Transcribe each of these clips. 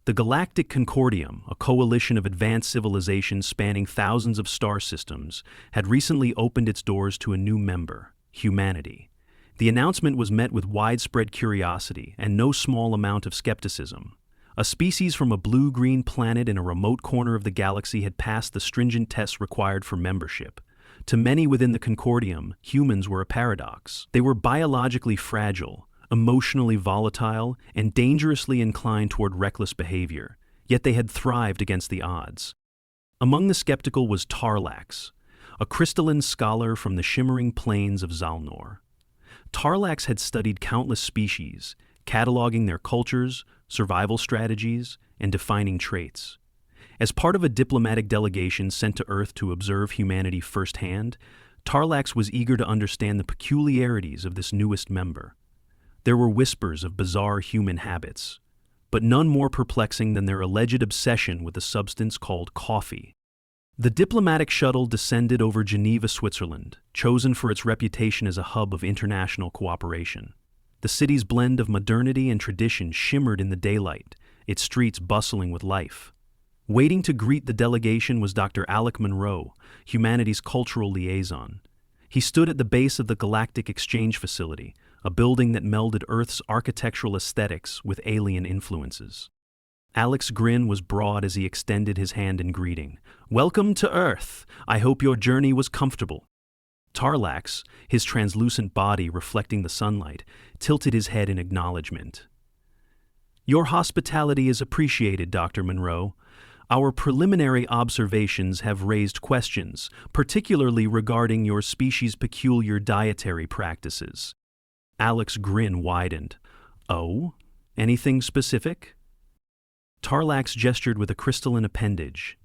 The Galactic Concordium, a coalition of advanced civilizations spanning thousands of star systems, had recently opened its doors to a new member, humanity. The announcement was met with widespread curiosity and no small amount of skepticism. A species from a blue-green planet in a remote corner of the galaxy had passed the stringent tests required for membership. To many within the Concordium, humans were a paradox. They were biologically fragile, emotionally volatile, and dangerously inclined toward reckless behavior, yet they had thrived against the odds. Among the skeptical was Tarlax, a crystalline scholar from the shimmering plains of Zalnor. Tarlax had studied countless species, cataloging their cultures, survival strategies, and defining traits. As part of a diplomatic delegation sent to Earth to observe humanity firsthand, Tarlax was eager to understand the peculiarities of this newest member. There were whispers of bizarre human habits, but none more perplexing than their alleged obsession with a substance called coffee. The diplomatic shuttle descended over Geneva, Switzerland, chosen for its reputation as a hub of international cooperation. The city's blend of modernity and tradition shimmered in the daylight, its streets bustling with life. Waiting to greet the delegation was Dr. Alec Monroe, humanity's cultural liaison. He stood at the base of the Galactic Exchange Facility, a building that melded Earth's architectural aesthetics with alien influences. Alec's grin was broad as he extended his hand in greeting. "Welcome to Earth. I hope your journey was comfortable." Tarlax, his translucent body reflecting the sunlight, tilted his head in acknowledgement. "Your hospitality is appreciated, Dr. Monroe. Our preliminary observations have raised questions, particularly regarding your species' peculiar dietary practices." Alec's grin widened. "Oh? Anything specific?" Tarlax gestured with a crystalline appendage.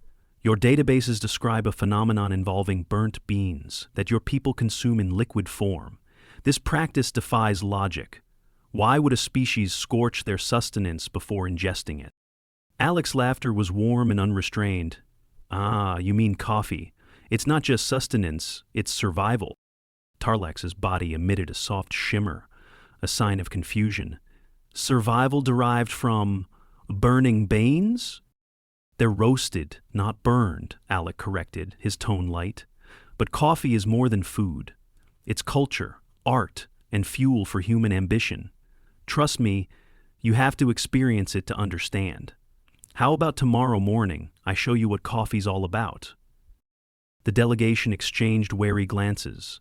"Your databases describe a phenomenon involving burnt beans that your people consume in liquid form. This practice defies logic. Why would a species scorch their sustenance before ingesting it?" Alec's laughter was warm and unrestrained. "Ah, you mean coffee. It's not just sustenance, it's survival." Tarlax's body emitted a soft shimmer, a sign of confusion. "Survival derived from burning beans?" "They're roasted, not burned," Alec corrected, his tone light. "But coffee is more than food. It's culture, art, and fuel for human ambition. Trust me, you have to experience it to understand. How about tomorrow morning, I show you what coffee's all about?" The delegation exchanged wary glances.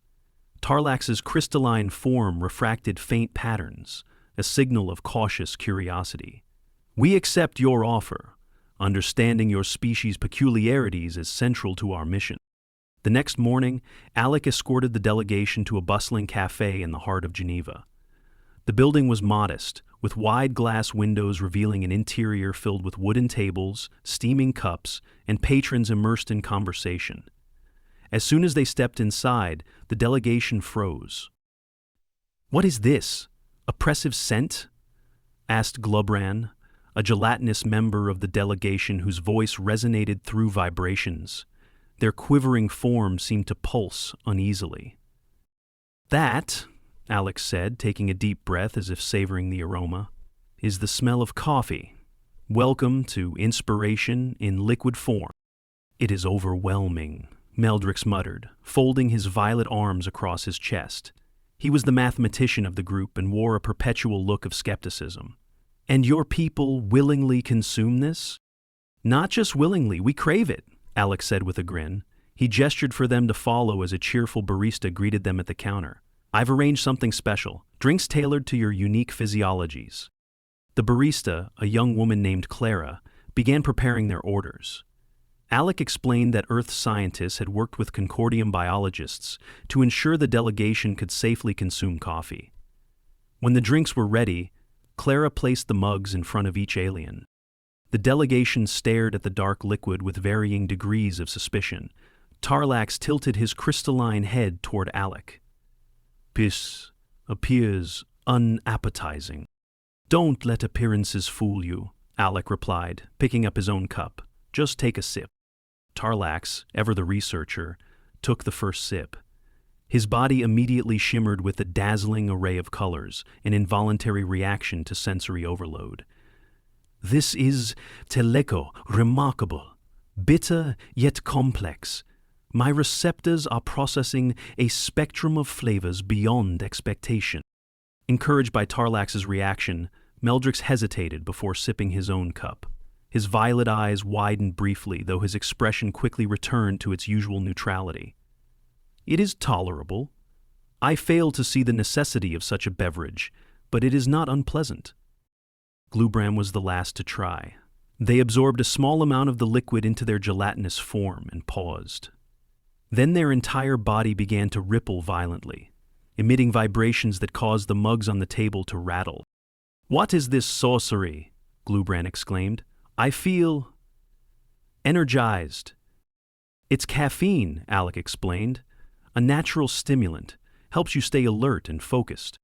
Tarlax's crystalline form refracted faint patterns, a signal of cautious curiosity. "We accept your offer. Understanding your species' peculiarities is central to our mission." The next morning, Alec escorted the delegation to a bustling cafe in the heart of Geneva. The building was modest, with wide glass windows revealing an interior filled with wooden tables, steaming cups, and patrons immersed in conversation. As soon as they stepped inside, the delegation froze. "What is this? Oppressive scent?" asked Glubran, a gelatinous member of the delegation whose voice resonated through vibrations. Their quivering form seemed to pulse uneasily. "That," Alex said, taking a deep breath as if savoring the aroma, "is the smell of coffee. Welcome to inspiration in liquid form." "It is overwhelming," Meldrix muttered, folding his violet arms across his chest. He was the mathematician of the group and wore a perpetual look of skepticism. "And your people willingly consume this?" "Not just willingly, we crave it," Alex said with a grin. He gestured for them to follow as a cheerful barista greeted them at the counter. "I've arranged something special, drinks tailored to your unique physiologies." The barista, a young woman named Clara, began preparing their orders. Alec explained that Earth scientists had worked with Concordium biologists to ensure the delegation could safely consume coffee. When the drinks were ready, Clara placed the mugs in front of each alien. The delegation stared at the dark liquid with varying degrees of suspicion. Tarlax tilted his crystalline head toward Alec. "This appears unappetizing." "Don't let appearances fool you," Alec replied, picking up his own cup. "Just take a sip." Tarlax, ever the researcher, took the first sip. His body immediately shimmered with a dazzling array of colors, an involuntary reaction to sensory overload. This is teleco, remarkable, bitter yet complex. My receptors are processing a spectrum of flavors beyond expectation. Encouraged by Tarlax's reaction, Meldrix hesitated before sipping his own cup. His violet eyes widened briefly, though his expression quickly returned to its usual neutrality. It is tolerable. I fail to see the necessity of such a beverage, but it is not unpleasant. Glubran was the last to try. They absorbed a small amount of the liquid into their gelatinous form and paused. Then their entire body began to ripple violently, emitting vibrations that caused the mugs on the table to rattle. "What is this sorcery?" Glubran exclaimed. "I feel energized." "It's caffeine," Alec explained. "A natural stimulant. Helps you stay alert and focused."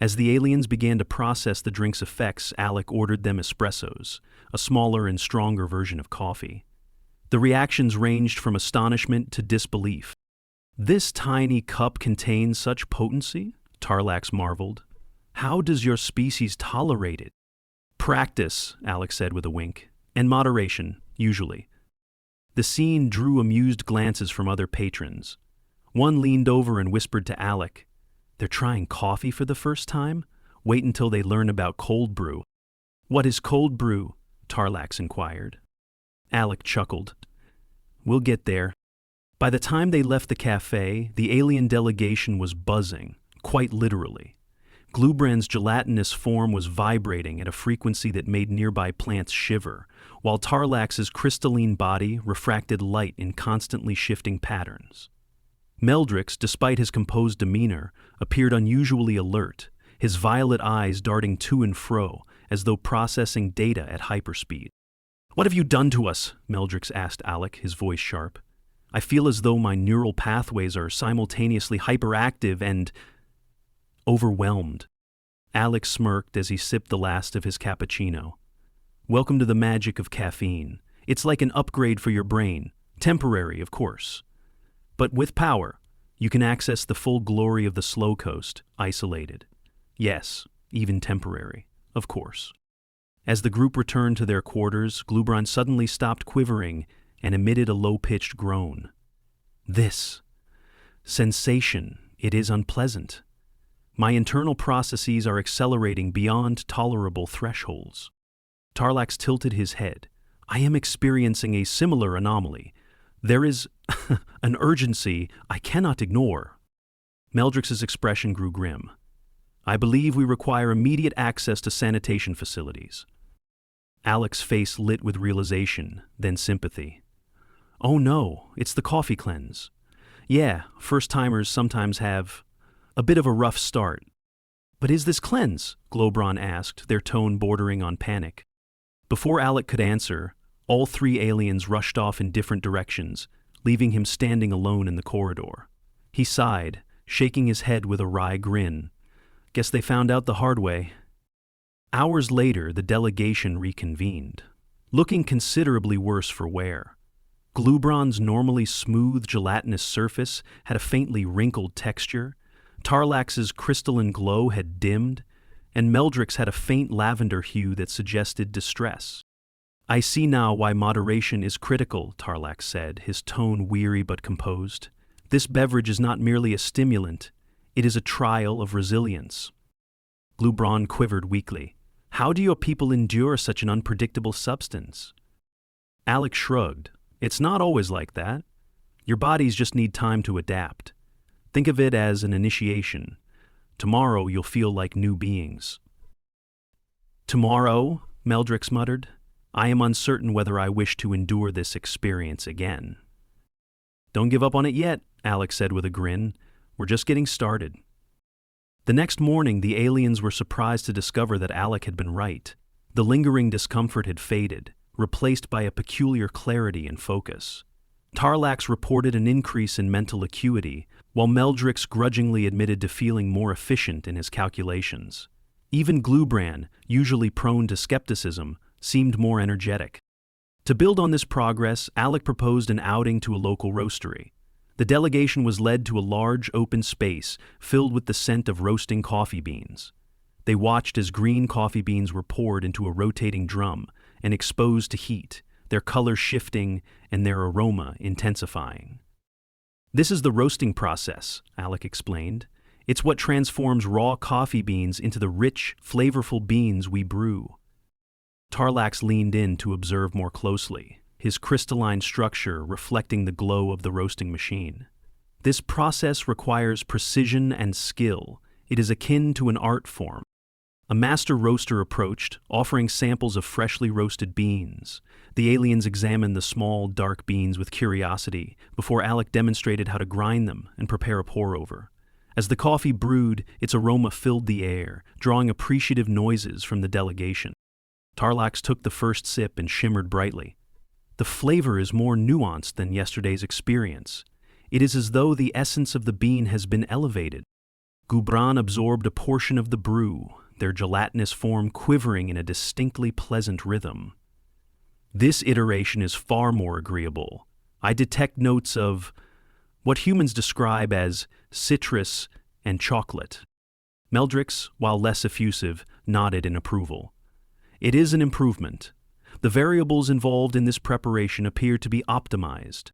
As the aliens began to process the drink's effects, Alec ordered them espressos, a smaller and stronger version of coffee. The reactions ranged from astonishment to disbelief. "This tiny cup contains such potency?" Tarlax marveled. "How does your species tolerate it?" "Practice," Alec said with a wink, "and moderation, usually." The scene drew amused glances from other patrons. One leaned over and whispered to Alec, "They're trying coffee for the first time? Wait until they learn about cold brew." "What is cold brew?" Tarlax inquired. Alec chuckled. "We'll get there." By the time they left the cafe, the alien delegation was buzzing, quite literally. Glubran's gelatinous form was vibrating at a frequency that made nearby plants shiver, while Tarlax's crystalline body refracted light in constantly shifting patterns. Meldrix, despite his composed demeanor, appeared unusually alert, his violet eyes darting to and fro as though processing data at hyperspeed. "What have you done to us?" Meldrix asked Alec, his voice sharp. "I feel as though my neural pathways are simultaneously hyperactive and overwhelmed." Alec smirked as he sipped the last of his cappuccino. "Welcome to the magic of caffeine. It's like an upgrade for your brain. Temporary, of course. But with power, you can access the full glory of the slow coast, isolated. Yes, even temporary, of course." As the group returned to their quarters, Glubran suddenly stopped quivering and emitted a low-pitched groan. "This sensation, it is unpleasant. My internal processes are accelerating beyond tolerable thresholds." Tarlax tilted his head. "I am experiencing a similar anomaly. There is an urgency I cannot ignore." Meldrix's expression grew grim. "I believe we require immediate access to sanitation facilities." Alec's face lit with realization, then sympathy. "Oh no, it's the coffee cleanse. Yeah, first-timers sometimes have a bit of a rough start." "But is this cleanse?" Globron asked, their tone bordering on panic. Before Alec could answer, all three aliens rushed off in different directions, leaving him standing alone in the corridor. He sighed, shaking his head with a wry grin. "Guess they found out the hard way." Hours later, the delegation reconvened, looking considerably worse for wear. Glubron's normally smooth, gelatinous surface had a faintly wrinkled texture, Tarlax's crystalline glow had dimmed, and Meldrix had a faint lavender hue that suggested distress. "I see now why moderation is critical," Tarlax said, his tone weary but composed. "This beverage is not merely a stimulant, it is a trial of resilience." Glubron quivered weakly. "How do your people endure such an unpredictable substance?" Alec shrugged. "It's not always like that. Your bodies just need time to adapt. Think of it as an initiation. Tomorrow you'll feel like new beings." "Tomorrow?" Meldrix muttered. "I am uncertain whether I wish to endure this experience again." "Don't give up on it yet," Alec said with a grin. "We're just getting started." The next morning, the aliens were surprised to discover that Alec had been right. The lingering discomfort had faded, replaced by a peculiar clarity and focus. Tarlax reported an increase in mental acuity, while Meldrix grudgingly admitted to feeling more efficient in his calculations. Even Glubran, usually prone to skepticism, seemed more energetic. To build on this progress, Alec proposed an outing to a local roastery. The delegation was led to a large open space filled with the scent of roasting coffee beans. They watched as green coffee beans were poured into a rotating drum and exposed to heat, their color shifting and their aroma intensifying. "This is the roasting process," Alec explained. "It's what transforms raw coffee beans into the rich, flavorful beans we brew." Tarlax leaned in to observe more closely, his crystalline structure reflecting the glow of the roasting machine. "This process requires precision and skill. It is akin to an art form." A master roaster approached, offering samples of freshly roasted beans. The aliens examined the small, dark beans with curiosity before Alec demonstrated how to grind them and prepare a pour-over. As the coffee brewed, its aroma filled the air, drawing appreciative noises from the delegation. Tarlax took the first sip and shimmered brightly. "The flavor is more nuanced than yesterday's experience. It is as though the essence of the bean has been elevated." Gubran absorbed a portion of the brew, their gelatinous form quivering in a distinctly pleasant rhythm. "This iteration is far more agreeable. I detect notes of what humans describe as citrus and chocolate." Meldrix, while less effusive, nodded in approval. "It is an improvement. The variables involved in this preparation appear to be optimized."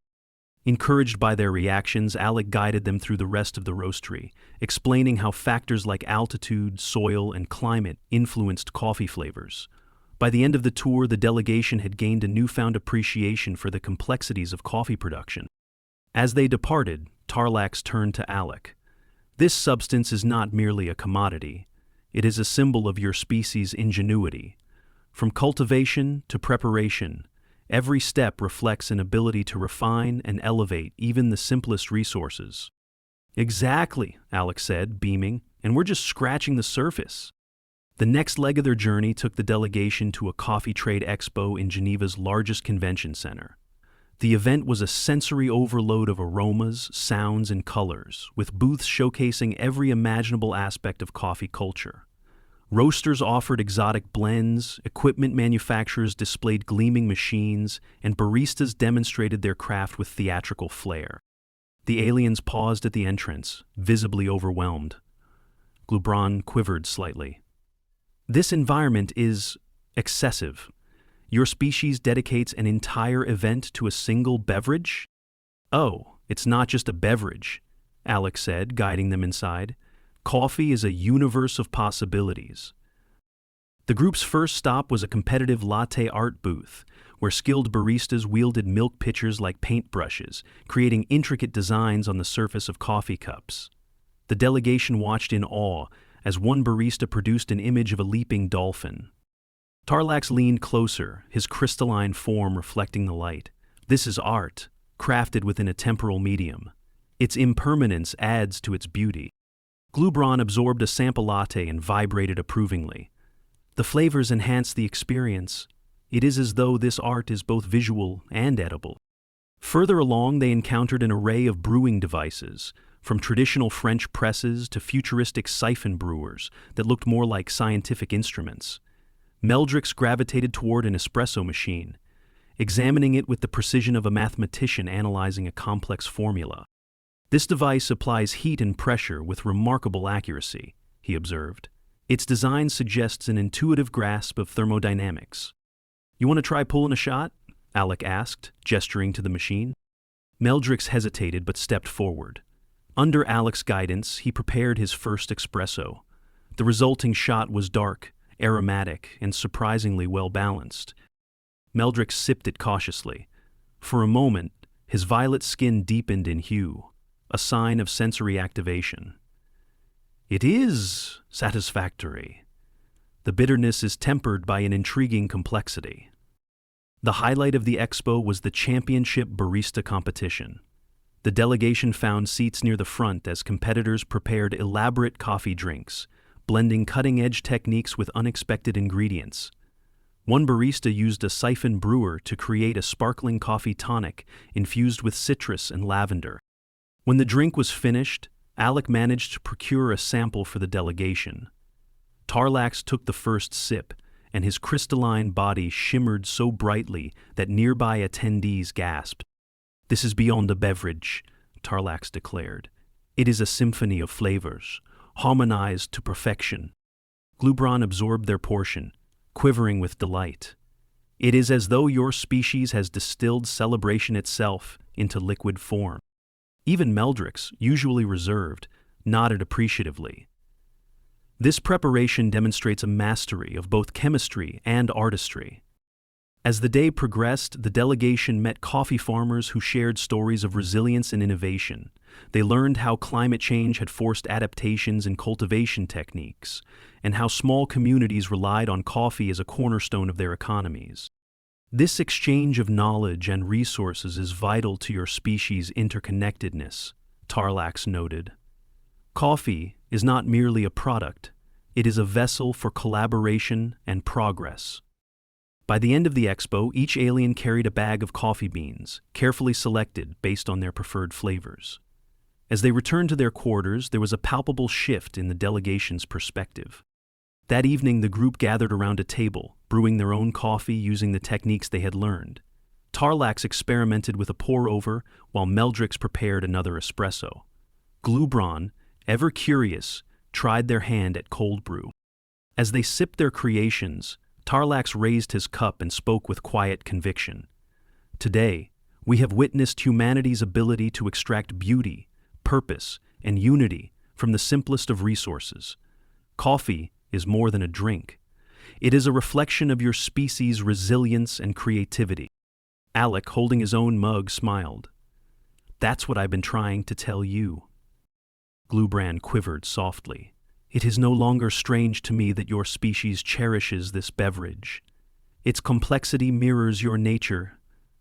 Encouraged by their reactions, Alec guided them through the rest of the roastery, explaining how factors like altitude, soil, and climate influenced coffee flavors. By the end of the tour, the delegation had gained a newfound appreciation for the complexities of coffee production. As they departed, Tarlax turned to Alec. "This substance is not merely a commodity. It is a symbol of your species' ingenuity. From cultivation to preparation, every step reflects an ability to refine and elevate even the simplest resources." "Exactly," Alex said, beaming, "and we're just scratching the surface." The next leg of their journey took the delegation to a coffee trade expo in Geneva's largest convention center. The event was a sensory overload of aromas, sounds, and colors, with booths showcasing every imaginable aspect of coffee culture. Roasters offered exotic blends, equipment manufacturers displayed gleaming machines, and baristas demonstrated their craft with theatrical flair. The aliens paused at the entrance, visibly overwhelmed. Glubran quivered slightly. "This environment is excessive. Your species dedicates an entire event to a single beverage?" "Oh, it's not just a beverage," Alex said, guiding them inside. "Coffee is a universe of possibilities." The group's first stop was a competitive latte art booth, where skilled baristas wielded milk pitchers like paintbrushes, creating intricate designs on the surface of coffee cups. The delegation watched in awe as one barista produced an image of a leaping dolphin. Tarlax leaned closer, his crystalline form reflecting the light. "This is art, crafted within a temporal medium. Its impermanence adds to its beauty." Glubran absorbed a sample latte and vibrated approvingly. "The flavors enhance the experience. It is as though this art is both visual and edible." Further along, they encountered an array of brewing devices, from traditional French presses to futuristic siphon brewers that looked more like scientific instruments. Meldrix gravitated toward an espresso machine, examining it with the precision of a mathematician analyzing a complex formula. "This device applies heat and pressure with remarkable accuracy," he observed. "Its design suggests an intuitive grasp of thermodynamics." "You want to try pulling a shot?" Alec asked, gesturing to the machine. Meldrix hesitated but stepped forward. Under Alec's guidance, he prepared his first espresso. The resulting shot was dark, aromatic, and surprisingly well-balanced. Meldrix sipped it cautiously. For a moment, his violet skin deepened in hue, a sign of sensory activation. "It is satisfactory. The bitterness is tempered by an intriguing complexity." The highlight of the expo was the championship barista competition. The delegation found seats near the front as competitors prepared elaborate coffee drinks, blending cutting-edge techniques with unexpected ingredients. One barista used a siphon brewer to create a sparkling coffee tonic infused with citrus and lavender. When the drink was finished, Alec managed to procure a sample for the delegation. Tarlax took the first sip, and his crystalline body shimmered so brightly that nearby attendees gasped. "This is beyond a beverage," Tarlax declared. "It is a symphony of flavors, harmonized to perfection." Glubron absorbed their portion, quivering with delight. It is as though your species has distilled celebration itself into liquid form. Even Meldrix, usually reserved, nodded appreciatively. This preparation demonstrates a mastery of both chemistry and artistry. As the day progressed, the delegation met coffee farmers who shared stories of resilience and innovation. They learned how climate change had forced adaptations in cultivation techniques, and how small communities relied on coffee as a cornerstone of their economies. This exchange of knowledge and resources is vital to your species' interconnectedness, Tarlax noted. Coffee is not merely a product, it is a vessel for collaboration and progress. By the end of the expo, each alien carried a bag of coffee beans, carefully selected based on their preferred flavors. As they returned to their quarters, there was a palpable shift in the delegation's perspective. That evening, the group gathered around a table, brewing their own coffee using the techniques they had learned. Tarlax experimented with a pour-over, while Meldrix prepared another espresso. Glubron, ever curious, tried their hand at cold brew. As they sipped their creations, Tarlax raised his cup and spoke with quiet conviction. Today, we have witnessed humanity's ability to extract beauty, purpose, and unity from the simplest of resources. Coffee is more than a drink. It is a reflection of your species' resilience and creativity. Alec, holding his own mug, smiled. That's what I've been trying to tell you. Glubran quivered softly. It is no longer strange to me that your species cherishes this beverage. Its complexity mirrors your nature,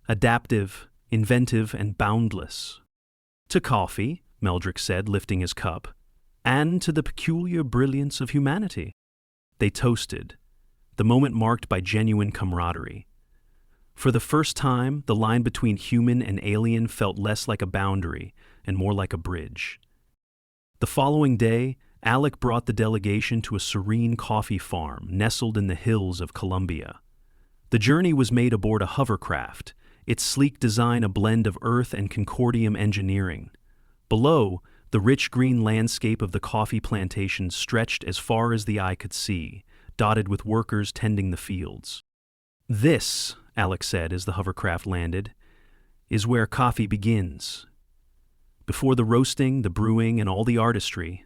adaptive, inventive, and boundless. To coffee, Meldrix said, lifting his cup, and to the peculiar brilliance of humanity. They toasted, the moment marked by genuine camaraderie. For the first time, the line between human and alien felt less like a boundary and more like a bridge. The following day, Alec brought the delegation to a serene coffee farm nestled in the hills of Colombia. The journey was made aboard a hovercraft, its sleek design a blend of earth and concordium engineering. Below, the rich green landscape of the coffee plantation stretched as far as the eye could see, dotted with workers tending the fields. This, Alec said as the hovercraft landed, is where coffee begins. Before the roasting, the brewing, and all the artistry,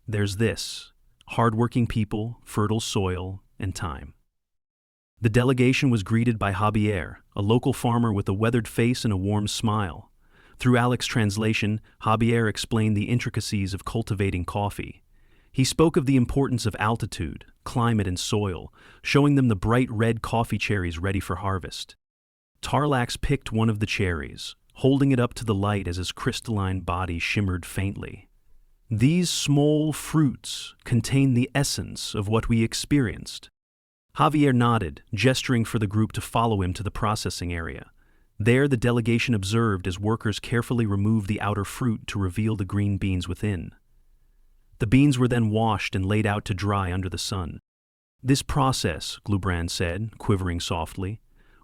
there's this: hard-working people, fertile soil, and time. The delegation was greeted by Javier, a local farmer with a weathered face and a warm smile. Through Alec's translation, Javier explained the intricacies of cultivating coffee. He spoke of the importance of altitude, climate, and soil, showing them the bright red coffee cherries ready for harvest. Tarlax picked one of the cherries, holding it up to the light as his crystalline body shimmered faintly. These small fruits contain the essence of what we experienced. Javier nodded, gesturing for the group to follow him to the processing area. There, the delegation observed as workers carefully removed the outer fruit to reveal the green beans within. The beans were then washed and laid out to dry under the sun. This process, Glubran said, quivering softly,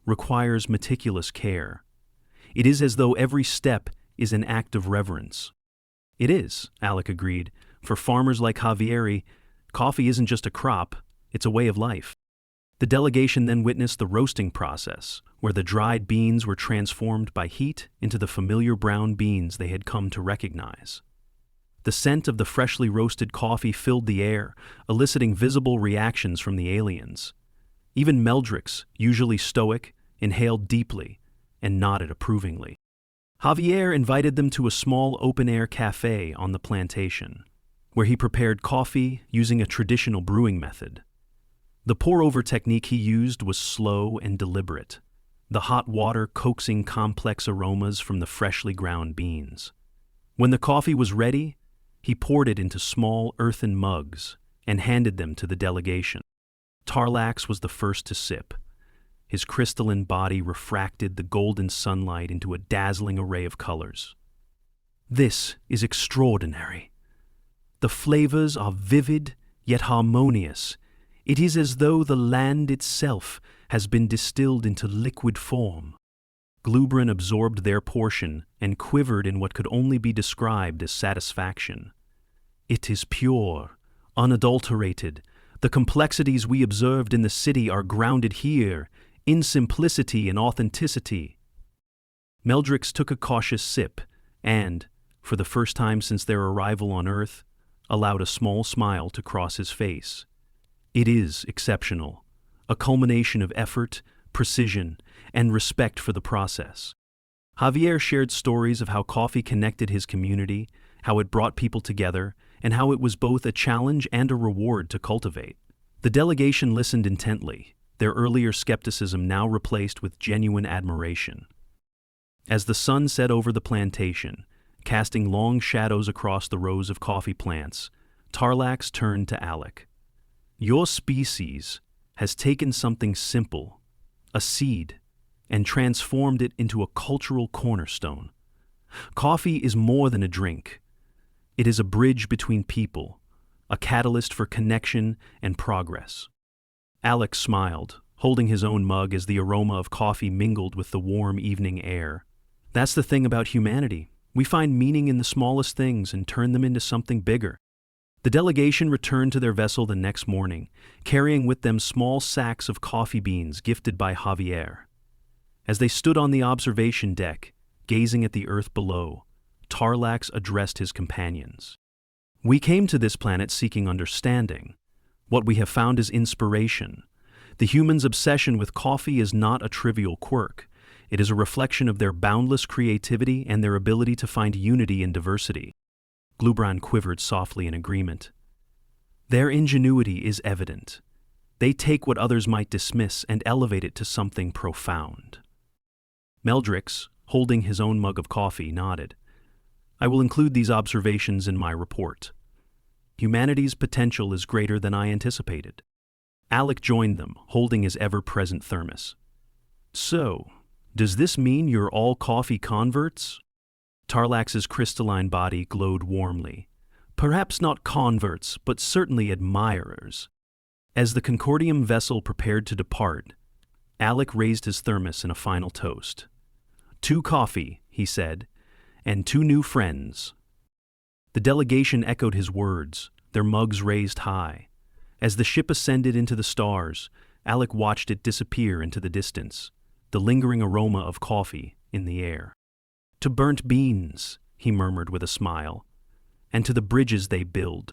requires meticulous care. It is as though every step is an act of reverence. It is, Alec agreed. For farmers like Javieri, coffee isn't just a crop, it's a way of life. The delegation then witnessed the roasting process, where the dried beans were transformed by heat into the familiar brown beans they had come to recognize. The scent of the freshly roasted coffee filled the air, eliciting visible reactions from the aliens. Even Meldrix, usually stoic, inhaled deeply and nodded approvingly. Javier invited them to a small open-air cafe on the plantation, where he prepared coffee using a traditional brewing method. The pour-over technique he used was slow and deliberate, the hot water coaxing complex aromas from the freshly ground beans. When the coffee was ready, he poured it into small earthen mugs and handed them to the delegation. Tarlax was the first to sip. His crystalline body refracted the golden sunlight into a dazzling array of colors. This is extraordinary. The flavors are vivid yet harmonious. It is as though the land itself has been distilled into liquid form. Glubran absorbed their portion and quivered in what could only be described as satisfaction. It is pure, unadulterated, The complexities we observed in the city are grounded here, in simplicity and authenticity. Meldrix took a cautious sip and, for the first time since their arrival on Earth, allowed a small smile to cross his face. It is exceptional, a culmination of effort, precision, and respect for the process. Javier shared stories of how coffee connected his community, how it brought people together, and how it was both a challenge and a reward to cultivate. The delegation listened intently, their earlier skepticism now replaced with genuine admiration. As the sun set over the plantation, casting long shadows across the rows of coffee plants, Tarlax turned to Alec. Your species has taken something simple, a seed, and transformed it into a cultural cornerstone. Coffee is more than a drink. It is a bridge between people, a catalyst for connection and progress. Alec smiled, holding his own mug as the aroma of coffee mingled with the warm evening air. That's the thing about humanity. We find meaning in the smallest things and turn them into something bigger. The delegation returned to their vessel the next morning, carrying with them small sacks of coffee beans gifted by Javier. As they stood on the observation deck, gazing at the earth below, Tarlax addressed his companions. We came to this planet seeking understanding. What we have found is inspiration. The humans' obsession with coffee is not a trivial quirk. It is a reflection of their boundless creativity and their ability to find unity in diversity. Glubran quivered softly in agreement. Their ingenuity is evident. They take what others might dismiss and elevate it to something profound. Meldrix, holding his own mug of coffee, nodded. I will include these observations in my report. Humanity's potential is greater than I anticipated. Alec joined them, holding his ever-present thermos. So, does this mean you're all coffee converts? Tarlax's crystalline body glowed warmly. Perhaps not converts, but certainly admirers. As the Concordium vessel prepared to depart, Alec raised his thermos in a final toast. 2 coffee, he said, and 2 new friends. The delegation echoed his words, their mugs raised high. As the ship ascended into the stars, Alec watched it disappear into the distance, the lingering aroma of coffee in the air. To burnt beans, he murmured with a smile, and to the bridges they build.